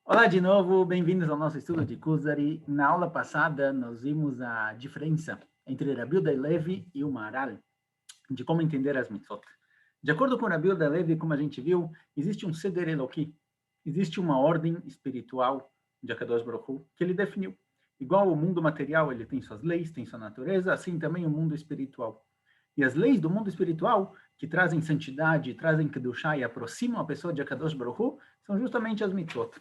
Olá de novo, bem-vindos ao nosso estudo de Kuzari. Na aula passada, nós vimos a diferença entre Rabi Yehuda Levi e o Maharal, de como entender as mitzvot. De acordo com Rabi Yehuda Levi, como a gente viu, existe um Seder Eloki, existe uma ordem espiritual de Akadosh Baruch Hu, que ele definiu. Igual o mundo material, ele tem suas leis, tem sua natureza, assim também o mundo espiritual. E as leis do mundo espiritual, que trazem santidade, trazem Kedushá e aproximam a pessoa de Akadosh Baruch Hu, são justamente as mitzvot.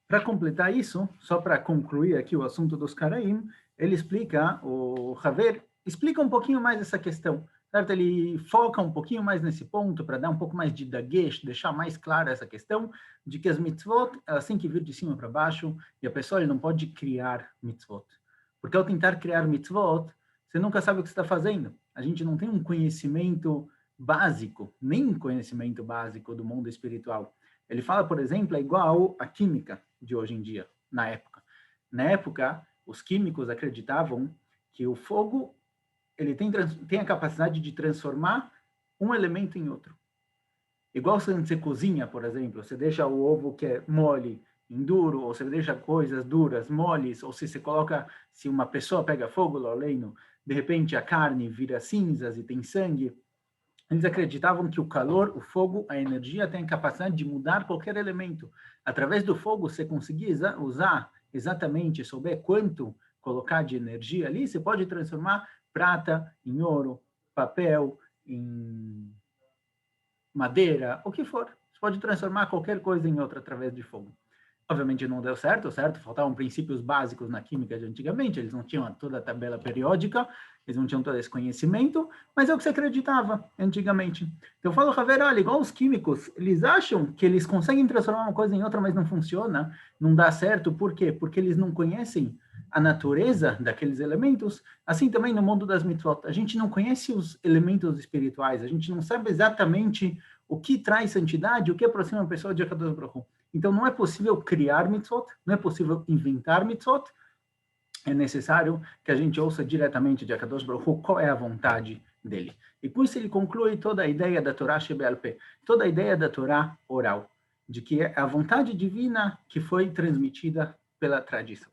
Para completar isso, só para concluir aqui o assunto dos Karaim, ele explica, o Haver explica um pouquinho mais essa questão, certo? Ele foca um pouquinho mais nesse ponto, para dar um pouco mais de dagesh, deixar mais clara essa questão, de que as mitzvot, elas têm que vir de cima para baixo, e a pessoa ele não pode criar mitzvot. Porque ao tentar criar mitzvot, você nunca sabe o que você está fazendo. A gente não tem um conhecimento básico, nem conhecimento básico do mundo espiritual. Ele fala, por exemplo, é igual à química de hoje em dia, na época. Na época, os químicos acreditavam que o fogo ele tem a capacidade de transformar um elemento em outro. Igual quando você cozinha, por exemplo, você deixa o ovo que é mole em duro, ou você deixa coisas duras, moles, ou se você coloca, se uma pessoa pega fogo, Lorleino, de repente a carne vira cinzas e tem sangue. Eles acreditavam que o calor, o fogo, a energia tem a capacidade de mudar qualquer elemento. Através do fogo, você conseguir usar exatamente, souber quanto colocar de energia ali, você pode transformar prata em ouro, papel em madeira, o que for. Você pode transformar qualquer coisa em outra através de fogo. Obviamente não deu certo, certo? Faltavam princípios básicos na química de antigamente, eles não tinham toda a tabela periódica, eles não tinham todo esse conhecimento, mas é o que se acreditava antigamente. Então eu falo, Javier, olha, igual os químicos, eles acham que eles conseguem transformar uma coisa em outra, mas não funciona, não dá certo, por quê? Porque eles não conhecem a natureza daqueles elementos, assim também no mundo das mitzvot. A gente não conhece os elementos espirituais, a gente não sabe exatamente o que traz santidade, o que aproxima a pessoa de Akadosh Baruch Hu. Então, não é possível criar mitzvot, não é possível inventar mitzvot, é necessário que a gente ouça diretamente de Akadosh Baruch Hu qual é a vontade dele. E com isso ele conclui toda a ideia da Torá Shebel Peh, toda a ideia da Torá oral, de que é a vontade divina que foi transmitida pela tradição.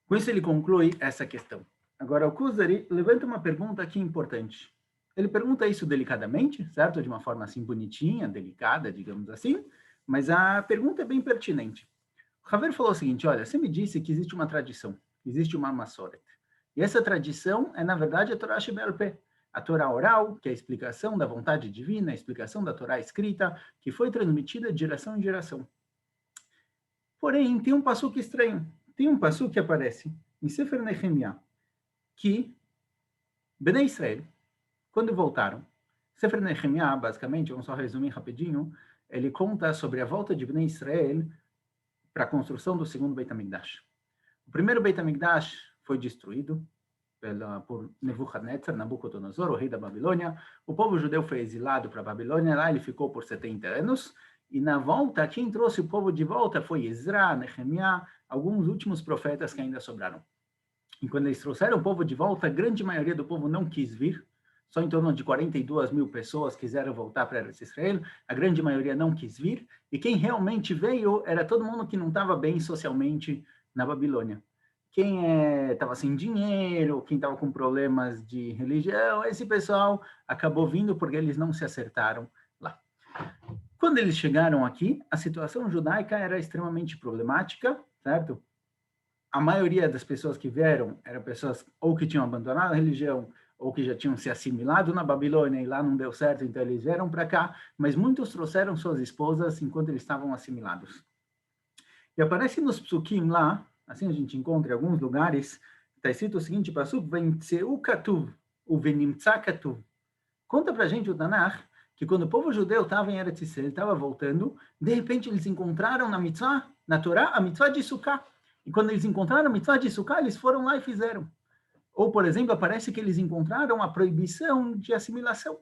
Com isso ele conclui essa questão. Agora, o Kuzari levanta uma pergunta aqui importante. Ele pergunta isso delicadamente, certo? De uma forma assim bonitinha, delicada, digamos assim, mas a pergunta é bem pertinente. O Haver falou o seguinte, olha, você me disse que existe uma tradição, existe uma Massoret. E essa tradição é, na verdade, a Torá Shebel Peh, a Torá oral, que é a explicação da vontade divina, a explicação da Torá escrita, que foi transmitida de geração em geração. Porém, tem um passuco estranho. Tem um passuco que aparece em Sefer Nehemiah, que Bnei Israel, quando voltaram, Sefer Nehemiah, basicamente, vamos só resumir rapidinho, ele conta sobre a volta de Bnei Israel para a construção do segundo Beit HaMikdash. O primeiro Beit HaMikdash foi destruído por Nebuchadnezzar, Nabucodonosor, o rei da Babilônia. O povo judeu foi exilado para a Babilônia, lá ele ficou por 70 anos, e na volta, quem trouxe o povo de volta foi Ezra, Nehemiah, alguns últimos profetas que ainda sobraram. E quando eles trouxeram o povo de volta, a grande maioria do povo não quis vir, só em torno de 42 mil pessoas quiseram voltar para Israel, a grande maioria não quis vir, e quem realmente veio era todo mundo que não estava bem socialmente na Babilônia. Quem estava sem dinheiro, quem estava com problemas de religião, esse pessoal acabou vindo porque eles não se acertaram lá. Quando eles chegaram aqui, a situação judaica era extremamente problemática, certo? A maioria das pessoas que vieram eram pessoas ou que tinham abandonado a religião, ou que já tinham se assimilado na Babilônia e lá não deu certo, então eles vieram para cá, mas muitos trouxeram suas esposas enquanto eles estavam assimilados. E aparece nos psukim lá, assim a gente encontra em alguns lugares, está escrito o seguinte, pasuk, Ventseu katuv, o venimtza katuv. Conta pra gente o Tanakh, que quando o povo judeu estava em Eretz Israel, estava voltando, de repente eles encontraram na mitzvah, na Torá, a mitzvah de Sukkah. E quando eles encontraram a mitzvah de Sukkah, eles foram lá e fizeram. Ou, por exemplo, aparece que eles encontraram a proibição de assimilação.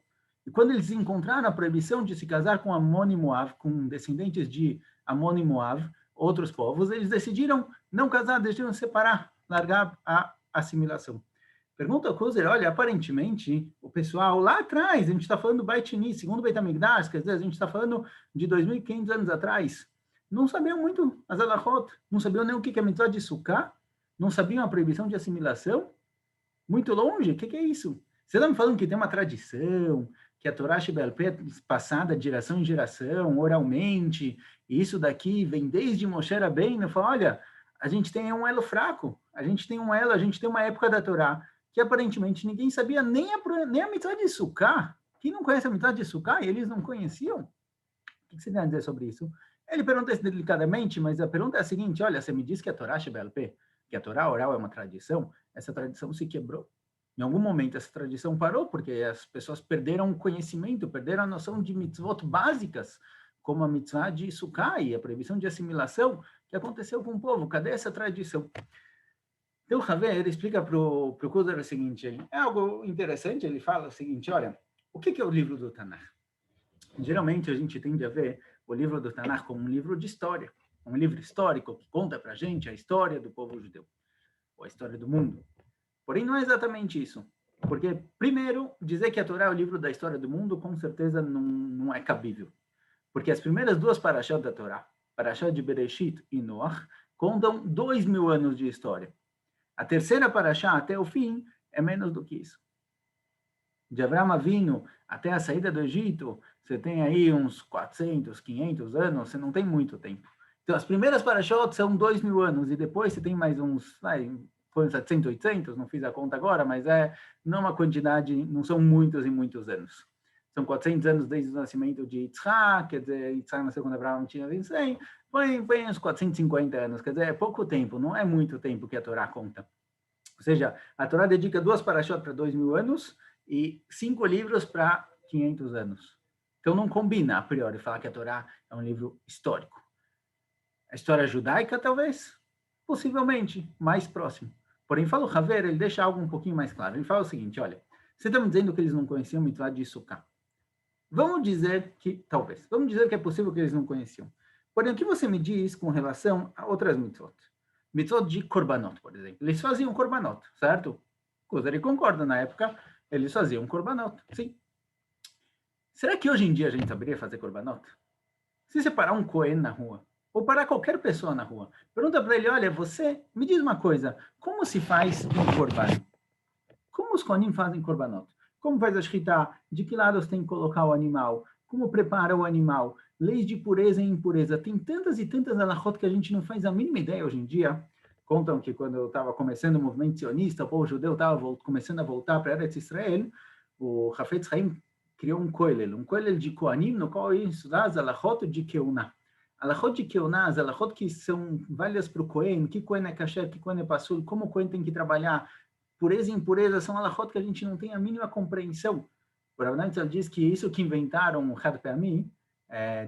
E quando eles encontraram a proibição de se casar com Amon e Moav, com descendentes de Amon e Moav, outros povos, eles decidiram não casar, decidiram separar, largar a assimilação. Pergunta ao Kuzer, olha, aparentemente, o pessoal lá atrás, a gente está falando do Beit Sheni, segundo Beit HaMikdash, quer dizer, a gente está falando de 2.500 anos atrás. não sabiam muito as alahot, não sabiam nem o que é a mitzvah de sukkah, não sabiam a proibição de assimilação, muito longe, o que é isso? Você está me falando que tem uma tradição, que a Torá Shebel Peh é passada de geração em geração, oralmente, e isso daqui vem desde Moshe Rabbeinu, fala, olha, a gente tem um elo fraco, a gente tem um elo, a gente tem uma época da Torá, que aparentemente ninguém sabia nem a mitzvah de Sukkah. Quem não conhece a mitzvah de Sukkah, e eles não conheciam? O que você tem a dizer sobre isso? Ele pergunta isso delicadamente, mas a pergunta é a seguinte, olha, você me diz que a Torá Shebel Peh, que a Torá oral é uma tradição, essa tradição se quebrou. Em algum momento essa tradição parou, porque as pessoas perderam o conhecimento, perderam a noção de mitzvot básicas, como a mitzvah de Sukkah e a proibição de assimilação, que aconteceu com o povo. Cadê essa tradição? Então, o Haver explica para o Kuder o seguinte, é algo interessante, ele fala o seguinte, olha, o que é o livro do Tanakh? Geralmente a gente tende a ver o livro do Tanakh como um livro de história, um livro histórico que conta para a gente a história do povo judeu, ou a história do mundo. Porém, não é exatamente isso. Porque, primeiro, dizer que a Torá é o livro da história do mundo, com certeza não é cabível. Porque as primeiras duas parashot da Torá, Parashá de Bereshit e Noach, contam 2000 anos de história. A terceira parashá, até o fim, é menos do que isso. De Avraham Avinu até a saída do Egito, você tem aí uns 400, 500 anos, você não tem muito tempo. Então, as primeiras parashot são 2000 anos, e depois você tem mais uns, foi uns 700, 800, não fiz a conta agora, mas não uma quantidade, não são muitos e muitos anos. São 400 anos desde o nascimento de Yitzhak, quer dizer, Yitzhak nasceu quando Abraão tinha 26, foi uns 450 anos, quer dizer, é pouco tempo, não é muito tempo que a Torá conta. Ou seja, a Torá dedica 2 parashot para 2000 anos e 5 livros para 500 anos. Então não combina, a priori, falar que a Torá é um livro histórico. A história judaica, talvez? Possivelmente, mais próximo. Porém, fala o Haver, ele deixa algo um pouquinho mais claro. Ele fala o seguinte, olha, você está me dizendo que eles não conheciam o mitzvah de Sukkah. Vamos dizer que, talvez, vamos dizer que é possível que eles não conheciam. Porém, o que você me diz com relação a outras mitzvot? Mitzvot de korbanot, por exemplo. Eles faziam korbanot, certo? Ele concorda, na época, eles faziam korbanot, sim. Será que hoje em dia a gente saberia fazer korbanot? Se você parar um Cohen na rua, ou parar qualquer pessoa na rua, pergunta para ele, olha, você, me diz uma coisa, como se faz um korban? Como os Kohanim fazem korbanot? Como faz a shritá? De que lados tem que colocar o animal? Como prepara o animal? Leis de pureza e impureza. Tem tantas e tantas alahot que a gente não faz a mínima ideia hoje em dia. Contam que quando eu estava começando o movimento sionista, o povo judeu estava começando a voltar para Eretz Israel, o Hafetz Haim criou um koilel de Kohanim, no qual ele estudava as alahot de Keuná. Alahot de Keuná, as alahot que são válidas para o Kohen, que Kohen é kasher, que Kohen é passul, como o Kohen tem que trabalhar. Pureza e impureza são alahot que a gente não tem a mínima compreensão. O Rav Netzl diz que isso que inventaram o Had Pe'ami,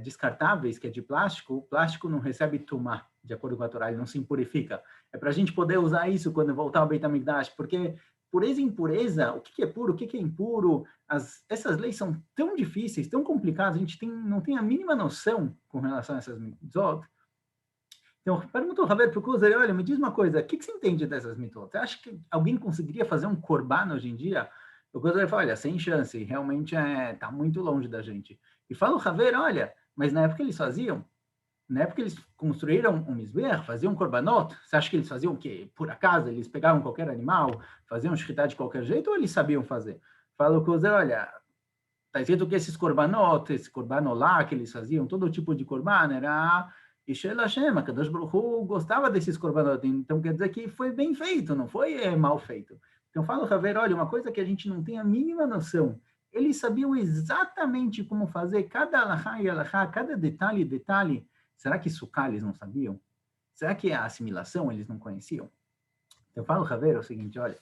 descartáveis, que é de plástico, o plástico não recebe tumá, de acordo com a Torá, ele não se impurifica. É para a gente poder usar isso quando voltar ao Beit HaMikdash, porque pureza e impureza, o que é puro, o que é impuro, essas leis são tão difíceis, tão complicadas, a gente não tem a mínima noção com relação a essas mitzvot. Então, perguntou o Haver para o Kuzer, olha, me diz uma coisa, o que você entende dessas mitzvot? Você acha que alguém conseguiria fazer um korban hoje em dia? O Kuzer fala, olha, sem chance, realmente está muito longe da gente. E fala o Haver, olha, mas na época eles faziam, na época eles construíram um mizbeach, faziam um korbanot, você acha que eles faziam o quê? Por acaso, eles pegavam qualquer animal, faziam shritá de qualquer jeito, ou eles sabiam fazer? Fala o Kuzer, olha, está escrito que esses korbanot, esse korbanolá que eles faziam, todo tipo de korban, era... E Shel Hashem, a Kadosh Baruch Hu gostava desses korbanot, então quer dizer que foi bem feito, não foi mal feito. Então fala o Haver, olha, uma coisa que a gente não tem a mínima noção, eles sabiam exatamente como fazer cada alahá e alahá, cada detalhe e detalhe. Será que Sukkah eles não sabiam? Será que a assimilação eles não conheciam? Então fala o Haver o seguinte, olha,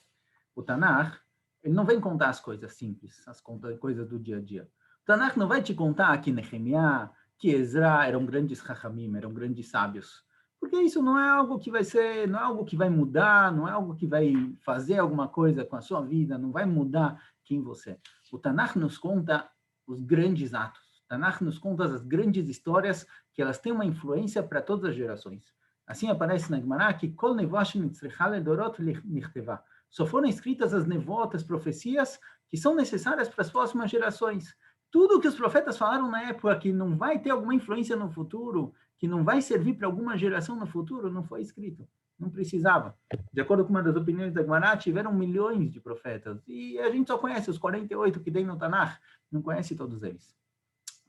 o Tanakh, ele não vem contar as coisas simples, as coisas do dia a dia. O Tanakh não vai te contar que Nehemiah, que Ezra eram grandes Chachamim, eram grandes sábios. Porque isso não é algo que vai ser, não é algo que vai mudar, não é algo que vai fazer alguma coisa com a sua vida, não vai mudar quem você é. O Tanakh nos conta os grandes atos. O Tanakh nos conta as grandes histórias que elas têm uma influência para todas as gerações. Assim aparece na Gemara que Kol nevosh mitzricha ledorot nichteva. Só foram escritas as nevot, as profecias, que são necessárias para as próximas gerações. Tudo que os profetas falaram na época que não vai ter alguma influência no futuro, que não vai servir para alguma geração no futuro, não foi escrito. Não precisava. De acordo com uma das opiniões da Gemara, tiveram milhões de profetas. E a gente só conhece os 48 que tem no Tanakh, não conhece todos eles.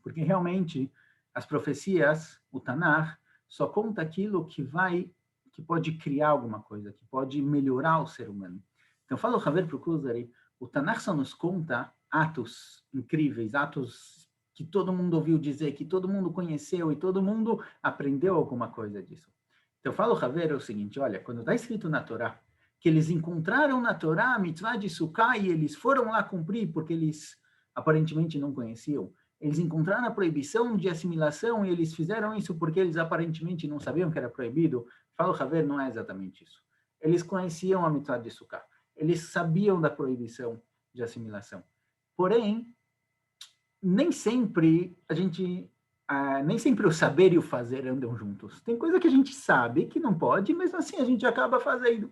Porque realmente as profecias, o Tanakh, só conta aquilo que pode criar alguma coisa, que pode melhorar o ser humano. Então, fala o Haver para o Kuzari, o Tanakh só nos conta atos incríveis, atos que todo mundo ouviu dizer, que todo mundo conheceu e todo mundo aprendeu alguma coisa disso. Então, fala o Haver o seguinte, olha, quando está escrito na Torá, que eles encontraram na Torá a mitzvah de Sukkah e eles foram lá cumprir porque eles aparentemente não conheciam, eles encontraram a proibição de assimilação e eles fizeram isso porque eles aparentemente não sabiam que era proibido. Fala o Haver, não é exatamente isso. Eles conheciam a mitzvah de Sukkah. Eles sabiam da proibição de assimilação. Porém, nem sempre nem sempre o saber e o fazer andam juntos. Tem coisa que a gente sabe que não pode, mas assim a gente acaba fazendo.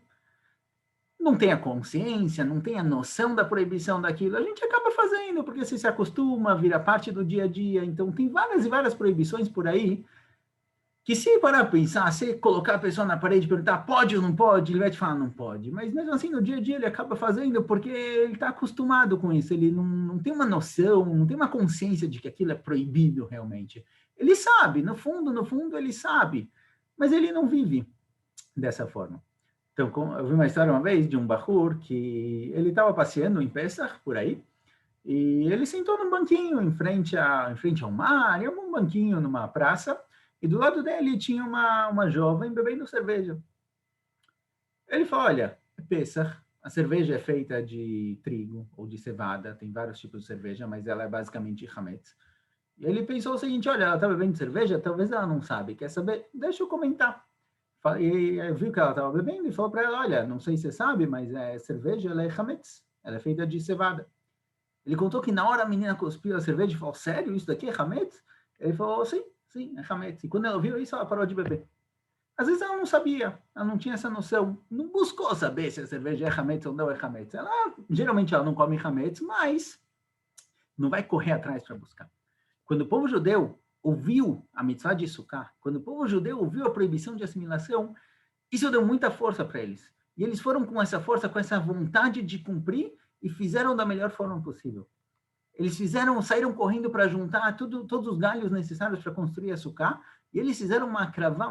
Não tem a consciência, não tem a noção da proibição daquilo, a gente acaba fazendo, porque você se acostuma, vira parte do dia a dia. Então, tem várias e várias proibições por aí, que se parar a pensar, se colocar a pessoa na parede e perguntar pode ou não pode, ele vai te falar não pode. Mas mesmo assim, no dia a dia, ele acaba fazendo, porque ele está acostumado com isso, ele não tem uma noção, não tem uma consciência de que aquilo é proibido realmente. Ele sabe, no fundo, ele sabe, mas ele não vive dessa forma. Então, eu vi uma história uma vez de um bahur que ele estava passeando em Pesach, por aí, e ele sentou num banquinho em frente ao mar, um banquinho numa praça, e do lado dele tinha uma jovem bebendo cerveja. Ele falou, olha, Pesach, a cerveja é feita de trigo ou de cevada, tem vários tipos de cerveja, mas ela é basicamente hametz. E ele pensou o seguinte, olha, ela está bebendo cerveja, talvez ela não sabe, quer saber? Deixa eu comentar. E viu que ela estava bebendo e falou para ela, olha, não sei se você sabe, mas cerveja ela é hametz, ela é feita de cevada. Ele contou que na hora a menina cuspiu a cerveja e falou, sério, isso daqui é hametz? Ele falou, sim, é hametz. E quando ela ouviu isso, ela parou de beber. Às vezes ela não sabia, ela não tinha essa noção, não buscou saber se a cerveja é hametz ou não é hametz. Geralmente ela não come hametz, mas não vai correr atrás para buscar. Quando o povo judeu ouviu a mitzvah de Sukkah, quando o povo judeu ouviu a proibição de assimilação, isso deu muita força para eles. E eles foram com essa força, com essa vontade de cumprir e fizeram da melhor forma possível. Eles saíram correndo para juntar todos os galhos necessários para construir a Sukkah, e eles fizeram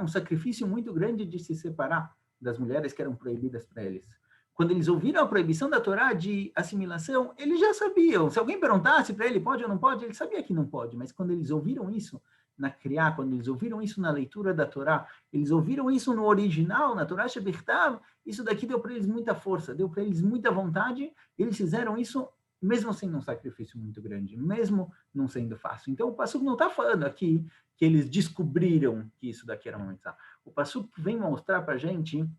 um sacrifício muito grande de se separar das mulheres que eram proibidas para eles. Quando eles ouviram a proibição da Torá de assimilação, eles já sabiam. Se alguém perguntasse para ele, pode ou não pode, ele sabia que não pode. Mas quando eles ouviram isso na Kriá, quando eles ouviram isso na leitura da Torá, eles ouviram isso no original, na Torá Shebichtav, isso daqui deu para eles muita força, deu para eles muita vontade, e eles fizeram isso mesmo sem um sacrifício muito grande, mesmo não sendo fácil. Então, o Passuco não está falando aqui que eles descobriram que isso daqui era uma mitzvah. O Passuco vem mostrar para a gente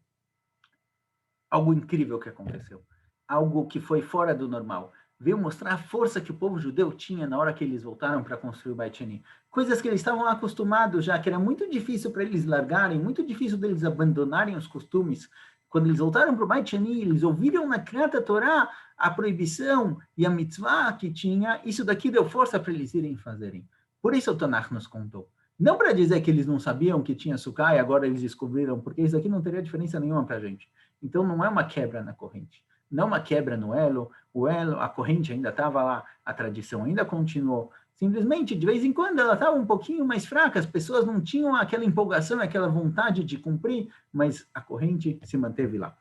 algo incrível que aconteceu, algo que foi fora do normal. Veio mostrar a força que o povo judeu tinha na hora que eles voltaram para construir o Beit Sheni. Coisas que eles estavam acostumados já, que era muito difícil para eles largarem, muito difícil deles abandonarem os costumes. Quando eles voltaram para o Beit Sheni, eles ouviram na Kriyat Torá a proibição e a mitzvah que tinha, isso daqui deu força para eles irem fazerem. Por isso o Tanakh nos contou. Não para dizer que eles não sabiam que tinha Sukkah e agora eles descobriram, porque isso aqui não teria diferença nenhuma para a gente. Então não é uma quebra na corrente, não uma quebra no elo, a corrente ainda estava lá, a tradição ainda continuou. Simplesmente, de vez em quando, ela estava um pouquinho mais fraca, as pessoas não tinham aquela empolgação, aquela vontade de cumprir, mas a corrente se manteve lá.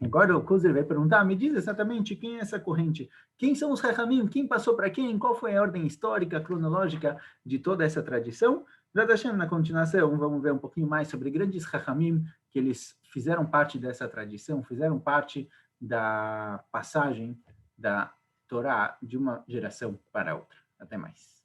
Agora o Kuzer vai perguntar, me diz exatamente quem é essa corrente, quem são os Chachamim, quem passou para quem, qual foi a ordem histórica, cronológica de toda essa tradição. Na continuação, vamos ver um pouquinho mais sobre grandes Chachamim, que eles fizeram parte dessa tradição, fizeram parte da passagem da Torá de uma geração para outra. Até mais.